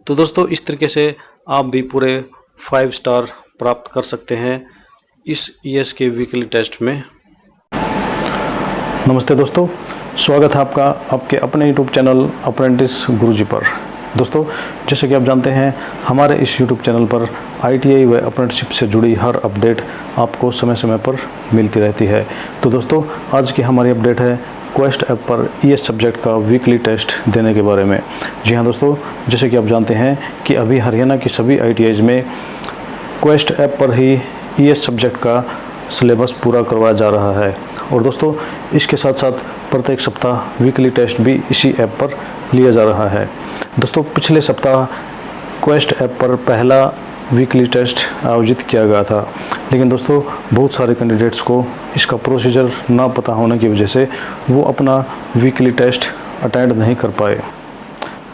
तो दोस्तों इस तरीके से आप भी पूरे 5 स्टार प्राप्त कर सकते हैं इस ईएस के वीकली टेस्ट में। नमस्ते दोस्तों, स्वागत है आपका आपके अपने यूट्यूब चैनल अप्रेंटिस गुरुजी पर। दोस्तों जैसे कि आप जानते हैं, हमारे इस यूट्यूब चैनल पर आईटीआई व अप्रेंटिसशिप से जुड़ी हर अपडेट आपको समय समय पर मिलती रहती है। तो दोस्तों आज की हमारी अपडेट है क्वेस्ट ऐप पर ईएस सब्जेक्ट का वीकली टेस्ट देने के बारे में। जी हाँ दोस्तों, जैसे कि आप जानते हैं कि अभी हरियाणा की सभी आईटीआईज में क्वेस्ट ऐप पर ही ईएस सब्जेक्ट का सिलेबस पूरा करवाया जा रहा है। और दोस्तों इसके साथ साथ प्रत्येक सप्ताह वीकली टेस्ट भी इसी ऐप पर लिया जा रहा है। दोस्तों पिछले सप्ताह क्वेस्ट ऐप पर पहला वीकली टेस्ट आयोजित किया गया था, लेकिन दोस्तों बहुत सारे कैंडिडेट्स को इसका प्रोसीजर ना पता होने की वजह से वो अपना वीकली टेस्ट अटेंड नहीं कर पाए।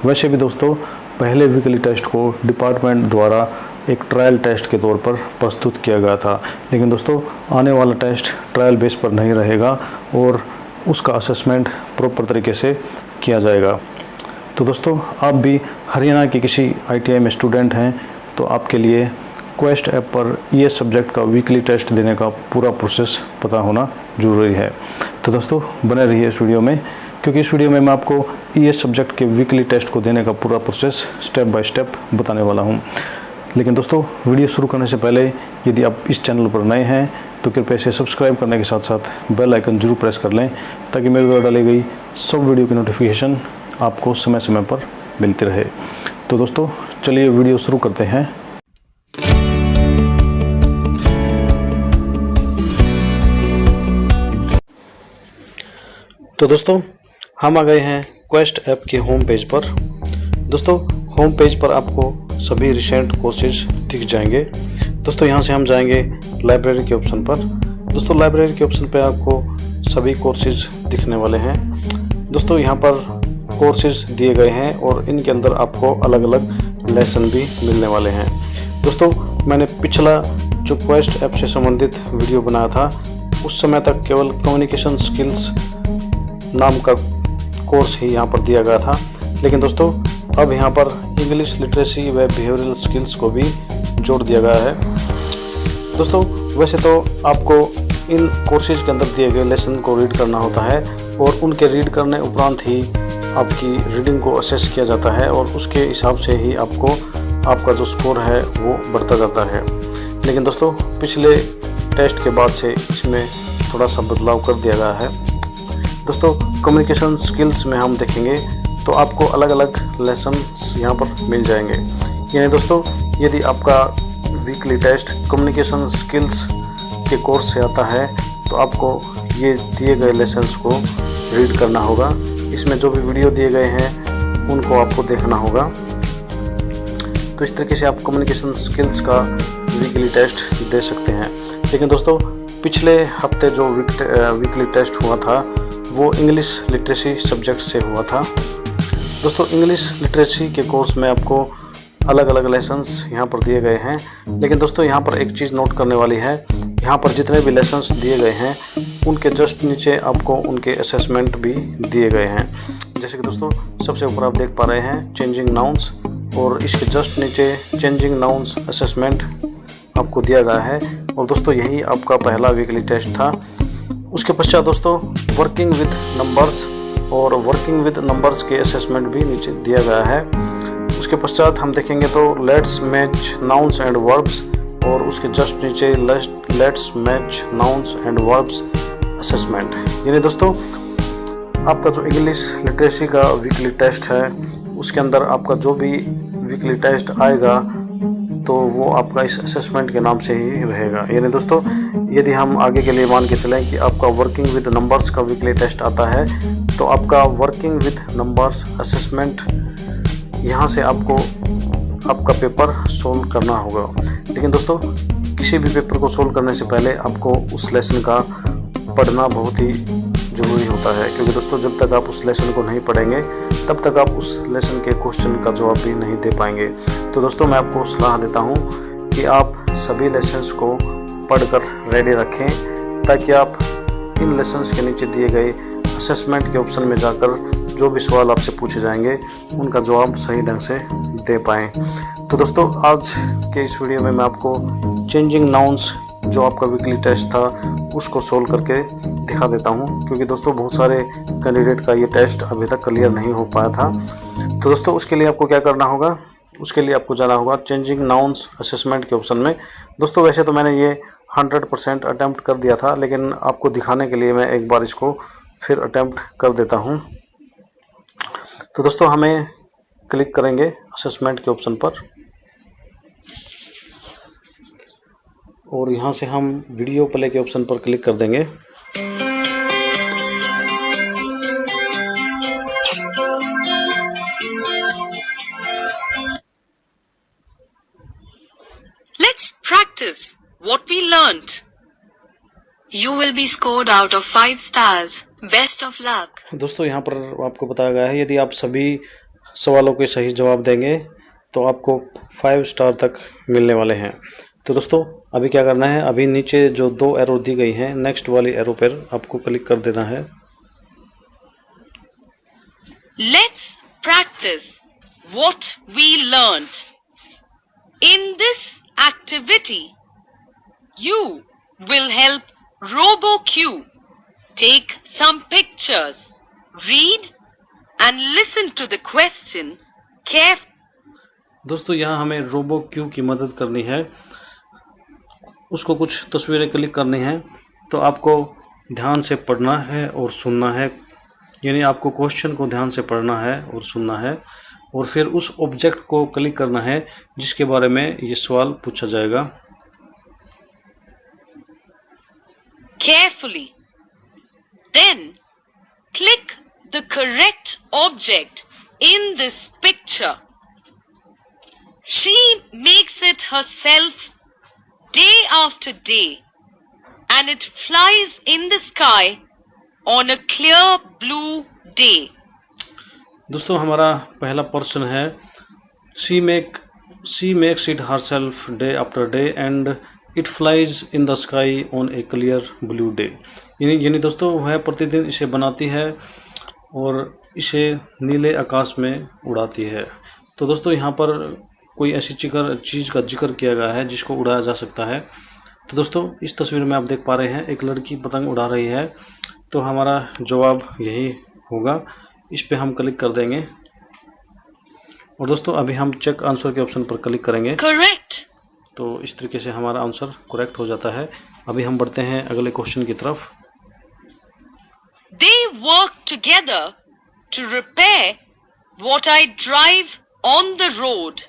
वैसे भी दोस्तों पहले वीकली टेस्ट को डिपार्टमेंट द्वारा एक ट्रायल टेस्ट के तौर पर प्रस्तुत किया गया था, लेकिन दोस्तों आने वाला टेस्ट ट्रायल बेस पर नहीं रहेगा और उसका असेसमेंट प्रॉपर तरीके से किया जाएगा। तो दोस्तों आप भी हरियाणा के किसी आईटीआई में स्टूडेंट हैं तो आपके लिए क्वेस्ट ऐप पर ईएस सब्जेक्ट का वीकली टेस्ट देने का पूरा प्रोसेस पता होना ज़रूरी है। तो दोस्तों बने रहिए इस वीडियो में, क्योंकि इस वीडियो में मैं आपको ईएस सब्जेक्ट के वीकली टेस्ट को देने का पूरा प्रोसेस स्टेप बाय स्टेप बताने वाला हूं। लेकिन दोस्तों वीडियो शुरू करने से पहले यदि आप इस चैनल पर नए हैं तो कृपया इसे सब्सक्राइब करने के साथ साथ बेल आइकन जरूर प्रेस कर लें, ताकि मेरे द्वारा डाली गई सब वीडियो की नोटिफिकेशन आपको समय समय पर मिलती रहे। तो दोस्तों चलिए वीडियो शुरू करते हैं। तो दोस्तों हम आ गए हैं क्वेस्ट ऐप के होम पेज पर। दोस्तों होम पेज पर आपको सभी रिसेंट कोर्सेज दिख जाएंगे। दोस्तों यहाँ से हम जाएंगे लाइब्रेरी के ऑप्शन पर। दोस्तों लाइब्रेरी के ऑप्शन पर आपको सभी कोर्सेज दिखने वाले हैं। दोस्तों यहाँ पर कोर्सेज दिए गए हैं और इनके अंदर आपको अलग अलग लेसन भी मिलने वाले हैं। दोस्तों मैंने पिछला जो क्वेस्ट ऐप से संबंधित वीडियो बनाया था उस समय तक केवल कम्युनिकेशन स्किल्स नाम का कोर्स ही यहाँ पर दिया गया था, लेकिन दोस्तों अब यहाँ पर इंग्लिश लिटरेसी व बिहेवियरल स्किल्स को भी जोड़ दिया गया है। दोस्तों वैसे तो आपको इन कोर्सेज के अंदर दिए गए लेसन को रीड करना होता है और उनके रीड करने उपरांत ही आपकी रीडिंग को असेस किया जाता है और उसके हिसाब से ही आपका जो स्कोर है वो बढ़ता जाता है। लेकिन दोस्तों पिछले टेस्ट के बाद से इसमें थोड़ा सा बदलाव कर दिया गया है। दोस्तों कम्युनिकेशन स्किल्स में हम देखेंगे तो आपको अलग अलग लेसन्स यहाँ पर मिल जाएंगे। यानी दोस्तों यदि आपका वीकली टेस्ट कम्युनिकेशन स्किल्स के कोर्स से आता है तो आपको ये दिए गए लेसन्स को रीड करना होगा। इसमें जो भी वीडियो दिए गए हैं उनको आपको देखना होगा। तो इस तरीके से आप कम्युनिकेशन स्किल्स का वीकली टेस्ट दे सकते हैं। लेकिन दोस्तों पिछले हफ्ते जो वीकली टेस्ट हुआ था वो इंग्लिश लिटरेसी सब्जेक्ट से हुआ था। दोस्तों इंग्लिश लिटरेसी के कोर्स में आपको अलग अलग लेसन्स यहाँ पर दिए गए हैं, लेकिन दोस्तों यहाँ पर एक चीज़ नोट करने वाली है। यहाँ पर जितने भी लेसन्स दिए गए हैं उनके जस्ट नीचे आपको उनके असेसमेंट भी दिए गए हैं। जैसे कि दोस्तों सबसे ऊपर आप देख पा रहे हैं चेंजिंग नाउन्स, और इसके जस्ट नीचे चेंजिंग नाउन्स असेसमेंट आपको दिया गया है। और दोस्तों यही आपका पहला वीकली टेस्ट था। उसके पश्चात दोस्तों वर्किंग विद नंबर्स और वर्किंग विद नंबर्स के असेसमेंट भी नीचे दिया गया है। उसके पश्चात हम देखेंगे तो let's match nouns and verbs, और उसके जस्ट नीचे let's match nouns and verbs assessment. यानी दोस्तों आपका जो इंग्लिश लिटरेसी का वीकली टेस्ट है उसके अंदर आपका जो भी वीकली टेस्ट आएगा तो वो आपका इस असेसमेंट के नाम से ही रहेगा। यानी दोस्तों यदि हम आगे के लिए मान के चलें कि आपका वर्किंग विद नंबर्स का वीकली टेस्ट आता है तो आपका वर्किंग विद नंबर्स असेसमेंट यहाँ से आपको आपका पेपर सोल्व करना होगा। लेकिन दोस्तों किसी भी पेपर को सोल्व करने से पहले आपको उस लेसन का पढ़ना बहुत ही ज़रूरी होता है, क्योंकि दोस्तों जब तक आप उस लेसन को नहीं पढ़ेंगे तब तक आप उस लेसन के क्वेश्चन का जवाब भी नहीं दे पाएंगे। तो दोस्तों मैं आपको सलाह देता हूँ कि आप सभी लेसन्स को पढ़कर रेडी रखें, ताकि आप इन लेसन्स के नीचे दिए गए असेसमेंट के ऑप्शन में जाकर जो भी सवाल आपसे पूछे जाएंगे उनका जवाब सही ढंग से दे पाएँ। तो दोस्तों आज के इस वीडियो में मैं आपको चेंजिंग नाउन्स जो आपका वीकली टेस्ट था उसको सोल्व करके दिखा देता हूँ, क्योंकि दोस्तों बहुत सारे कैंडिडेट का ये टेस्ट अभी तक क्लियर नहीं हो पाया था। तो दोस्तों उसके लिए आपको क्या करना होगा, उसके लिए आपको जाना होगा चेंजिंग नाउन्स असेसमेंट के ऑप्शन में। दोस्तों वैसे तो मैंने ये 100% अटैम्प्ट कर दिया था, लेकिन आपको दिखाने के लिए मैं एक बार इसको फिर अटैम्प्ट कर देता हूँ। तो दोस्तों हमें क्लिक करेंगे असेसमेंट के ऑप्शन पर और यहाँ से हम वीडियो प्ले के ऑप्शन पर क्लिक कर देंगे। Let's practice what we learnt. You will be scored out of 5 stars. Best of luck. दोस्तों यहाँ पर आपको बताया गया है यदि आप सभी सवालों के सही जवाब देंगे तो आपको 5 स्टार तक मिलने वाले हैं। तो दोस्तों अभी क्या करना है, अभी नीचे जो 2 एरो दी गई हैं नेक्स्ट वाली एरो पर आपको क्लिक कर देना है। Let's practice what we learnt. In this activity, you will help RoboQ take some pictures, read and listen to the question carefully. दोस्तों यहाँ हमें RoboQ की मदद करनी है, उसको कुछ तस्वीरें क्लिक करनी है। तो आपको ध्यान से पढ़ना है और सुनना है, यानी आपको क्वेश्चन को ध्यान से पढ़ना है और सुनना है और फिर उस ऑब्जेक्ट को क्लिक करना है जिसके बारे में ये सवाल पूछा जाएगा। Carefully. Then click the correct object in this picture. She makes it herself day after day and it flies in the sky on a clear blue day. दोस्तों हमारा पहला प्रश्न है she makes it herself day after day and it flies in the sky on A clear blue day. यानी दोस्तों वह प्रतिदिन इसे बनाती है और इसे नीले आकाश में उड़ाती है। तो दोस्तों यहाँ पर कोई ऐसी चीज़ का जिक्र किया गया है जिसको उड़ाया जा सकता है। तो दोस्तों इस तस्वीर में आप देख पा रहे हैं एक लड़की पतंग उड़ा रही है, तो हमारा जवाब यही होगा। इस पे हम क्लिक कर देंगे और दोस्तों अभी हम चेक आंसर के ऑप्शन पर क्लिक करेंगे। Correct. तो इस तरीके से हमारा आंसर करेक्ट हो जाता है। अभी हम बढ़ते हैं अगले क्वेश्चन की तरफ। They work together to repair what I drive on the road.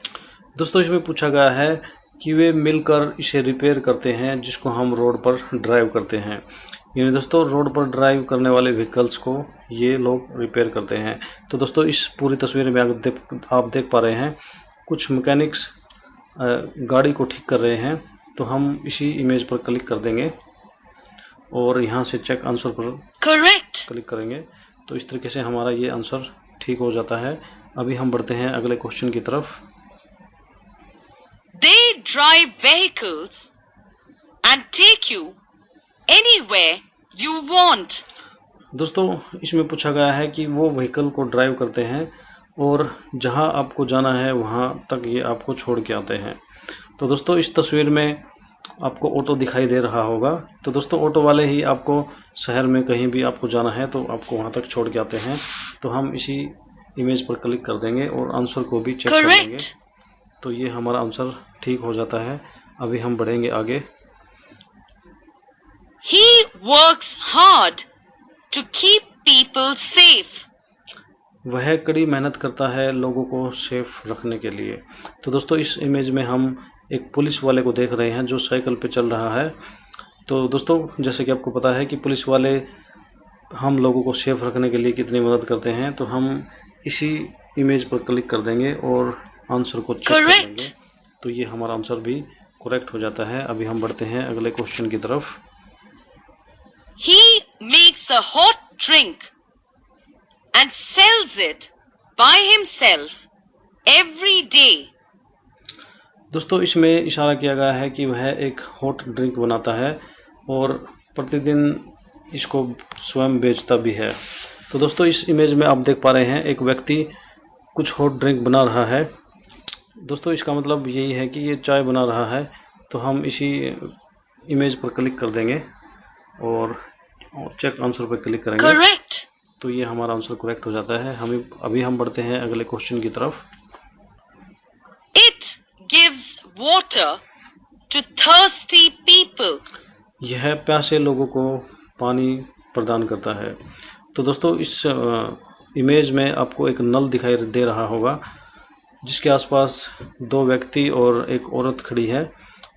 दोस्तों इसमें पूछा गया है कि वे मिलकर इसे रिपेयर करते हैं जिसको हम रोड पर ड्राइव करते हैं। यानी दोस्तों रोड पर ड्राइव करने वाले व्हीकल्स को ये लोग रिपेयर करते हैं। तो दोस्तों इस पूरी तस्वीर में आप देख पा रहे हैं कुछ मैकेनिक्स गाड़ी को ठीक कर रहे हैं। तो हम इसी इमेज पर क्लिक कर देंगे और यहाँ से चेक आंसर पर Correct. क्लिक करेंगे। तो इस तरीके से हमारा ये आंसर ठीक हो जाता है। अभी हम बढ़ते हैं अगले क्वेश्चन की तरफ। They drive vehicles and take you anywhere you want. दोस्तों इसमें पूछा गया है कि वो व्हीकल को ड्राइव करते हैं और जहां आपको जाना है वहां तक ये आपको छोड़ के आते हैं। तो दोस्तों इस तस्वीर में आपको ऑटो दिखाई दे रहा होगा। तो दोस्तों ऑटो वाले ही आपको शहर में कहीं भी आपको जाना है तो आपको वहां तक छोड़ के आते हैं। तो हम इसी इमेज पर क्लिक कर देंगे और आंसर को भी चेक कर लेंगे। तो ये हमारा आंसर ठीक हो जाता है। अभी हम बढ़ेंगे आगे। He works hard to keep people safe. वह कड़ी मेहनत करता है लोगों को सेफ रखने के लिए। तो दोस्तों इस इमेज में हम एक पुलिस वाले को देख रहे हैं जो साइकिल पे चल रहा है। तो दोस्तों जैसे कि आपको पता है कि पुलिस वाले हम लोगों को सेफ रखने के लिए कितनी मदद करते हैं। तो हम इसी इमेज पर क्लिक कर देंगे और आंसर को चेक कर लेंगे। तो ये हमारा आंसर भी करेक्ट हो जाता है। अभी हम बढ़ते हैं अगले क्वेश्चन की तरफ। He makes a hot drink and sells it by himself every day. दोस्तों इसमें इशारा किया गया है कि वह एक हॉट ड्रिंक बनाता है और प्रतिदिन इसको स्वयं बेचता भी है। तो दोस्तों इस इमेज में आप देख पा रहे हैं एक व्यक्ति कुछ हॉट ड्रिंक बना रहा है दोस्तों इसका मतलब यही है कि ये चाय बना रहा है, तो हम इसी इमेज पर क्लिक कर देंगे और चेक आंसर पर क्लिक करेंगे। Correct. तो ये हमारा आंसर करेक्ट हो जाता है। अभी हम बढ़ते हैं अगले क्वेश्चन की तरफ। It gives water to thirsty people. यह प्यासे लोगों को पानी प्रदान करता है। तो दोस्तों इस इमेज में आपको एक नल दिखाई दे रहा होगा, जिसके आसपास 2 व्यक्ति और एक औरत खड़ी है।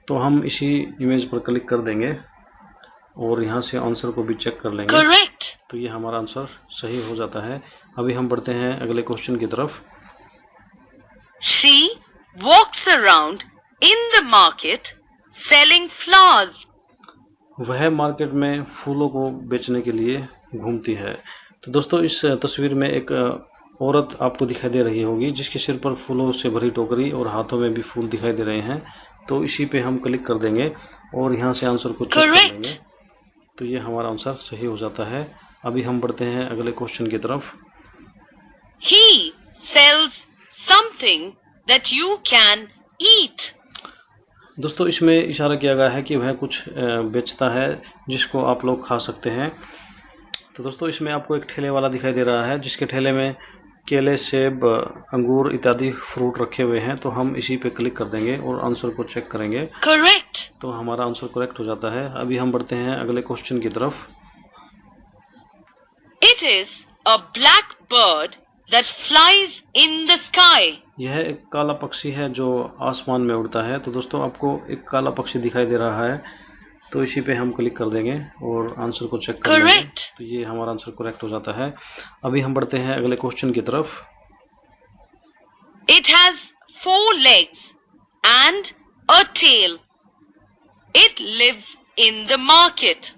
तो हम इसी इमेज पर क्लिक कर देंगे और यहाँ से आंसर को भी चेक कर लेंगे। Correct. तो ये हमारा आंसर सही हो जाता है। अभी हम बढ़ते हैं अगले क्वेश्चन की तरफ। She walks around in the market selling flowers. वह मार्केट में फूलों को बेचने के लिए घूमती है। तो दोस्तों इस तस्वीर में एक औरत आपको दिखाई दे रही होगी, जिसके सिर पर फूलों से भरी टोकरी और हाथों में भी फूल दिखाई दे रहे हैं। तो इसी पे हम क्लिक कर देंगे और यहाँ से आंसर को चेक कर लेंगे। तो ये हमारा आंसर सही हो जाता है। अभी हम बढ़ते हैं अगले क्वेश्चन की तरफ। He sells something that you can eat. दोस्तों इसमें इशारा किया गया है कि वह कुछ बेचता है जिसको आप लोग खा सकते हैं। तो दोस्तों इसमें आपको एक ठेले वाला दिखाई दे रहा है, जिसके ठेले में केले, सेब, अंगूर इत्यादि फ्रूट रखे हुए हैं। तो हम इसी पे क्लिक कर देंगे और आंसर को चेक करेंगे। Correct. तो हमारा आंसर करेक्ट हो जाता है। अभी हम बढ़ते हैं अगले क्वेश्चन की तरफ। It is a black bird that flies in the sky. यह एक काला पक्षी है जो आसमान में उड़ता है। तो दोस्तों आपको एक काला पक्षी दिखाई दे रहा है, तो इसी पे हम क्लिक कर देंगे और आंसर को चेक कर लेंगे। Correct. तो ये हमारा आंसर करेक्ट हो जाता है। अभी हम बढ़ते हैं अगले क्वेश्चन की तरफ। It has 4 legs and a tail. It lives in the market.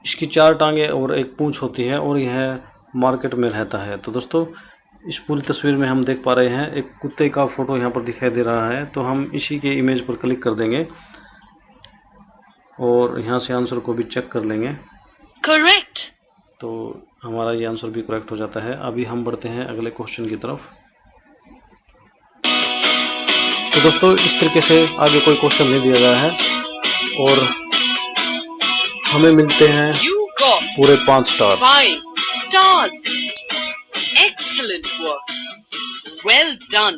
इसकी 4 टांगे और एक पूंछ होती है और यह मार्केट में रहता है। तो दोस्तों इस पूरी तस्वीर में हम देख पा रहे हैं एक कुत्ते का फोटो यहाँ पर दिखाई दे रहा है। तो हम इसी के इमेज पर क्लिक कर देंगे और यहाँ से आंसर को भी चेक कर लेंगे। Correct. तो हमारा ये आंसर भी करेक्ट हो जाता है। अभी हम बढ़ते हैं अगले क्वेश्चन की तरफ। तो दोस्तों इस तरीके से आगे कोई क्वेश्चन नहीं दिया गया है और हमें मिलते हैं You got पूरे 5 star. 5 stars. Excellent work. Well done.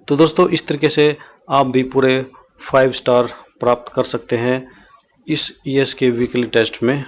तो दोस्तों इस तरीके से आप भी पूरे 5 स्टार प्राप्त कर सकते हैं इस ES के वीकली टेस्ट में।